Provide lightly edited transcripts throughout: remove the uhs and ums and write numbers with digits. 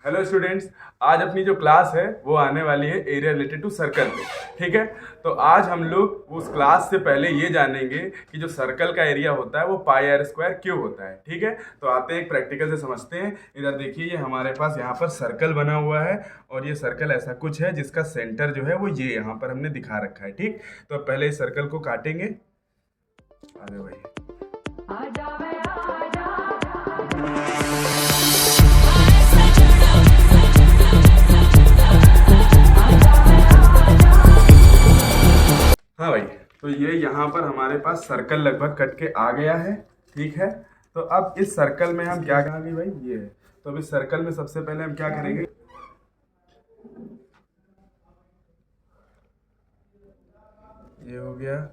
Hello students. आज अपनी जो क्लास है वो आने वाली है एरिया रिलेटेड टू सर्कल पे। ठीक है, तो आज हम लोग उस क्लास से पहले ये जानेंगे कि जो सर्कल का एरिया होता है वो पाई आर स्क्वायर क्यों होता है। ठीक है, तो आते हैं एक प्रैक्टिकल से समझते हैं। इधर देखिए, ये हमारे पास यहाँ पर सर्कल बना हुआ है और ये सर्कल ऐसा कुछ है जिसका सेंटर जो है वो ये यहाँ पर हमने दिखा रखा है। ठीक, तो अब पहले इस सर्कल को काटेंगे। अरे भाई, हाँ भाई, तो ये यहाँ पर हमारे पास सर्कल लगभग कट के आ गया है। ठीक है, तो अब इस सर्कल में हम क्या करेंगे भाई, ये है। तो अब इस सर्कल में सबसे पहले हम क्या करेंगे, ये हो गया।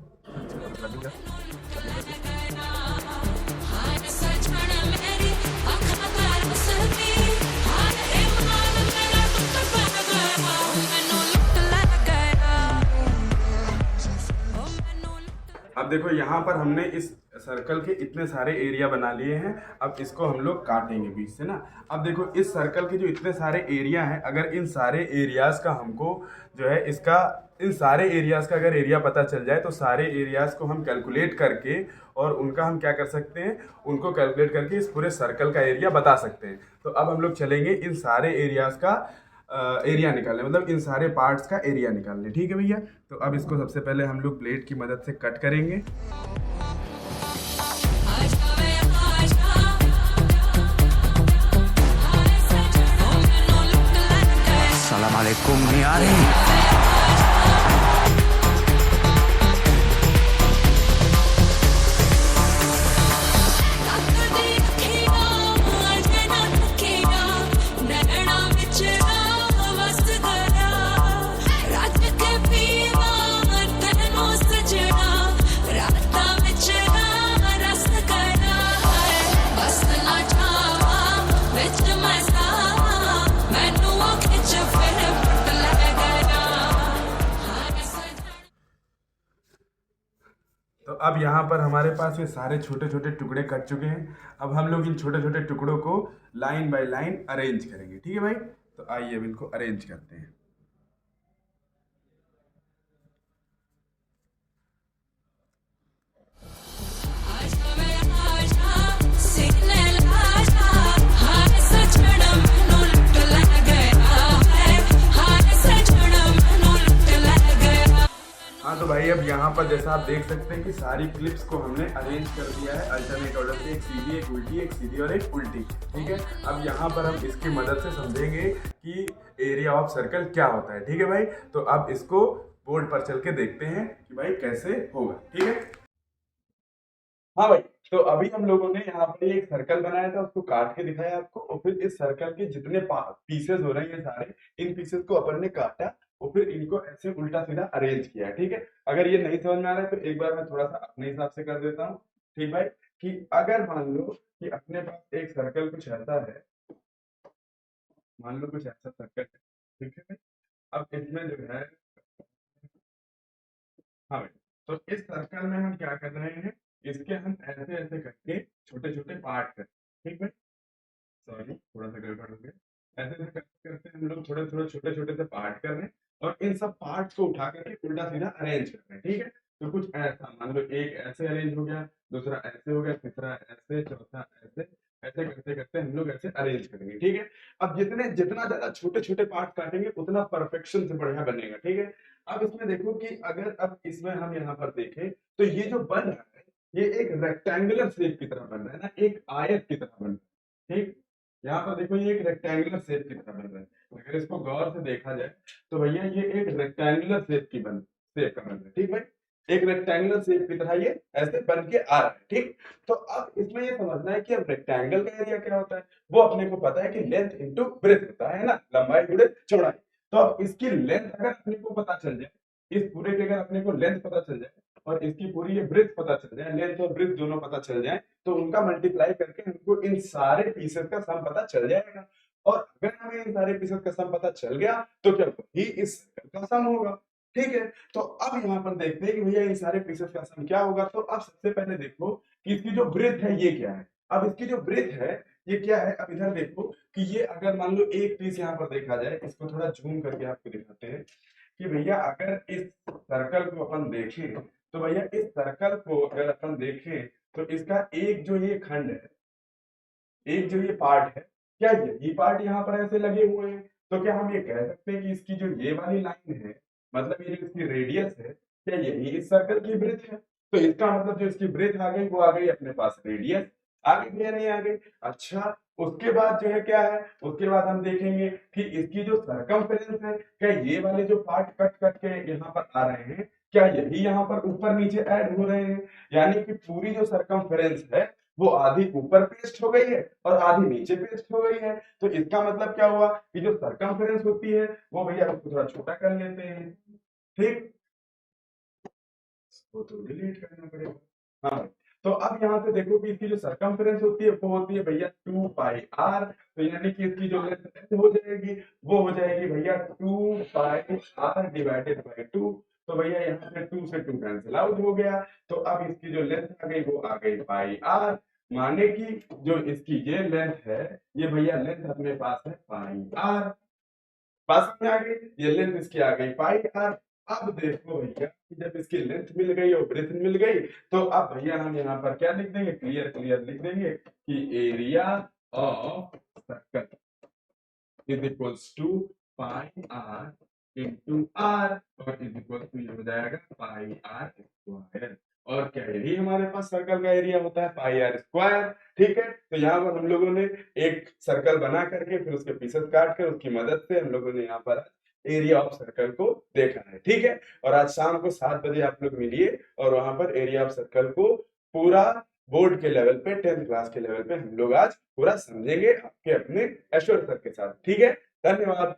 अब देखो, यहाँ पर हमने इस सर्कल के इतने सारे एरिया बना लिए हैं। अब इसको हम लोग काटेंगे बीच से ना। अब देखो, इस सर्कल के जो इतने सारे एरिया हैं, अगर इन सारे एरियाज का हमको जो है इसका इन सारे एरियाज का अगर एरिया पता चल जाए तो सारे एरियाज को हम कैलकुलेट करके और उनका हम क्या कर सकते हैं, उनको कैलकुलेट करके इस पूरे सर्कल का एरिया बता सकते हैं। तो अब हम लोग चलेंगे इन सारे एरियाज का एरिया निकालने, मतलब इन सारे पार्ट्स का एरिया निकालने। ठीक है भैया, तो अब इसको सबसे पहले हम लोग प्लेट की मदद से कट करेंगे। सलाम अलैकुम नहीं आ रही। तो अब यहाँ पर हमारे पास ये सारे छोटे छोटे टुकड़े कट चुके हैं। अब हम लोग इन छोटे छोटे टुकड़ों को लाइन बाय लाइन अरेंज करेंगे। ठीक है भाई, तो आइए अब इनको अरेंज करते हैं। हाँ, तो भाई अब यहाँ पर जैसा आप देख सकते हैं कि सारी क्लिप्स को हमने अरेंज कर दिया है अल्टरनेट ऑर्डर से, एक सीधी, एक उल्टी, एक सीधी और एक उल्टी। ठीक है, अब यहाँ पर हम इसकी मदद से समझेंगे कि एरिया ऑफ सर्कल क्या होता है। ठीक है भाई, तो अब इसको बोर्ड पर चल के देखते हैं कि भाई कैसे होगा। ठीक है, हाँ भाई, तो अभी हम लोगों ने यहाँ पर एक सर्कल बनाया था, उसको काट के दिखाया आपको, और फिर इस सर्कल के जितने पीसेस हो रहे हैं सारे, इन पीसेस को अपन ने काटा और फिर इनको ऐसे उल्टा सीधा अरेंज किया। ठीक है, अगर ये नहीं समझ में आ रहा है तो एक बार मैं थोड़ा सा अपने हिसाब से कर देता हूँ। ठीक भाई, कि अगर मान लो कि अपने पास एक सर्कल कुछ ऐसा है, मान लो कुछ ऐसा सर्कल है। ठीक है भाई, अब इसमें जो है, हाँ भाई, तो इस सर्कल में हम क्या कर रहे हैं, इसके हम ऐसे ऐसे करके छोटे छोटे पार्ट कर, ठीक है, सॉरी थोड़ा सा गड़बड़ हो गया। ऐसे ऐसे करते करते हम लोग थोड़े थोड़े छोटे छोटे से पार्ट कर रहे हैं और इन सब पार्ट्स को उठा करके उल्टा सीधा अरेंज कर रहे हैं। ठीक है, तो कुछ ऐसा मान लो, एक ऐसे अरेंज हो गया, दूसरा ऐसे हो गया, तीसरा ऐसे, चौथा ऐसे, ऐसे करते करते हम लोग ऐसे अरेंज करेंगे। ठीक है, अब जितने जितना ज्यादा छोटे छोटे पार्ट काटेंगे उतना परफेक्शन से बढ़िया बनेगा। ठीक है, अब इसमें देखो कि अगर अब इसमें हम यहाँ पर देखें तो ये जो बन रहा है ये एक रेक्टेंगुलर शेप की तरह बन रहा है ना, एक आयत की तरह बन रहा है। ठीक, यहाँ पर देखो ये एक रेक्टेंगुलर शेप की तरह बन रहा है। अगर इसको गौर से देखा जाए तो भैया ये एक रेक्टेंगुलर शेप का बन रहा है। ठीक भाई, एक रेक्टेंगुलर शेप की तरह ये ऐसे बन के आ रहा है। ठीक, तो अब इसमें ये समझना है कि अब रेक्टेंगल का एरिया क्या होता है। वो अपने को पता है कि लेंथ इंटू ब्रेथ होता है ना, लंबाई गुणे चौड़ाई। तो अब इसकी लेंथ अगर अपने को पता चल जाए, इस पूरे की अगर अपने को लेंथ पता चल जाए और इसकी पूरी ये ब्रेथ पता चल जाए, लेंथ और ब्रेथ दोनों पता चल जाए, तो उनका मल्टीप्लाई करके हमको इन सारे पीसेस का सम पता चल जाएगा। और अगर हमें इन सारे पीसेस का सम पता चल गया तो क्या वही इस सर्कल का सम होगा। ठीक है, तो अब यहाँ पर देखते हैं कि भैया इन सारे पीसेस का सम क्या होगा। तो अब सबसे पहले देखो कि इसकी जो ब्रेथ है ये क्या है। अब इसकी जो ब्रेथ है ये क्या है, अब इधर देखो कि ये अगर मान लो एक पीस यहाँ पर देखा जाए, इसको थोड़ा जूम करके आपको दिखाते हैं कि भैया अगर इस सर्कल को अपन देखें तो भैया इस सर्कल को अगर अपन देखें तो इसका एक जो ये खंड है, एक जो ये पार्ट है, क्या यही पार्ट यहाँ पर ऐसे लगे हुए हैं? तो क्या हम ये कह सकते हैं कि इसकी जो ये वाली लाइन है, मतलब ये जो इसकी रेडियस है, क्या यही इस सर्कल की ब्रेथ है? तो इसका मतलब जो इसकी ब्रेथ आ गई वो आ गई अपने पास रेडियस, आ गई या नहीं आ गई? अच्छा, उसके बाद जो है क्या है, उसके बाद हम देखेंगे कि इसकी जो सरकमफेरेंस है, क्या ये वाले जो पार्ट कट कट के यहाँ पर आ रहे हैं, क्या यही यहाँ पर ऊपर नीचे ऐड हो रहे हैं? यानी कि पूरी जो सरकमफेरेंस है वो आधी ऊपर पेस्ट हो गई है और आधी नीचे पेस्ट हो गई है। तो इसका मतलब क्या हुआ कि जो सरकमफेरेंस होती है वो भैया उसको थोड़ा छोटा कर लेते हैं, ठीक, वो तो डिलीट करना पड़ेगा। हाँ, तो अब यहाँ से देखो कि इसकी जो सरकमफेरेंस होती है वो होती है भैया 2 पाई आर, तो यानी कि इसकी जो लेंथ हो जाएगी वो हो जाएगी भैया 2 पाई आर डिवाइडेड बाय 2। तो भैया यहाँ से 2 से 2 कैंसिल आउट हो गया, तो अब इसकी जो लेंथ आ गई वो आ गई पाई आर, माने कि जो इसकी ये लेंथ है, ये भैया लेंथ अपने पास है पाई आर। पास में आ गई, ये लेंथ इसकी आ गई पाई आर। अब देखो भैया कि जब इसकी लेंथ मिल गई और ब्रेथ मिल गई, तो अब भैया हम यहाँ पर क्या लिख देंगे, क्लियर क्लियर लिख देंगे कि area of circle is equals to pi r into r, और इज इक्वल टू ये हो जाएगा पाई आर स्क्वायर। और क्या यही हमारे पास सर्कल का एरिया होता है, पाई आर स्क्वायर। ठीक है, तो यहाँ पर हम लोगों ने एक सर्कल बना करके फिर उसके पीसेस काट कर उसकी मदद से हम लोगों ने यहाँ पर एरिया ऑफ सर्कल को देखा है। ठीक है, और आज शाम को 7 बजे आप लोग मिलिए और वहां पर एरिया ऑफ सर्कल को पूरा बोर्ड के लेवल पे, 10th क्लास के लेवल पे हम लोग आज पूरा समझेंगे आपके अपने ऐश्वर्य सर के साथ। ठीक है, धन्यवाद।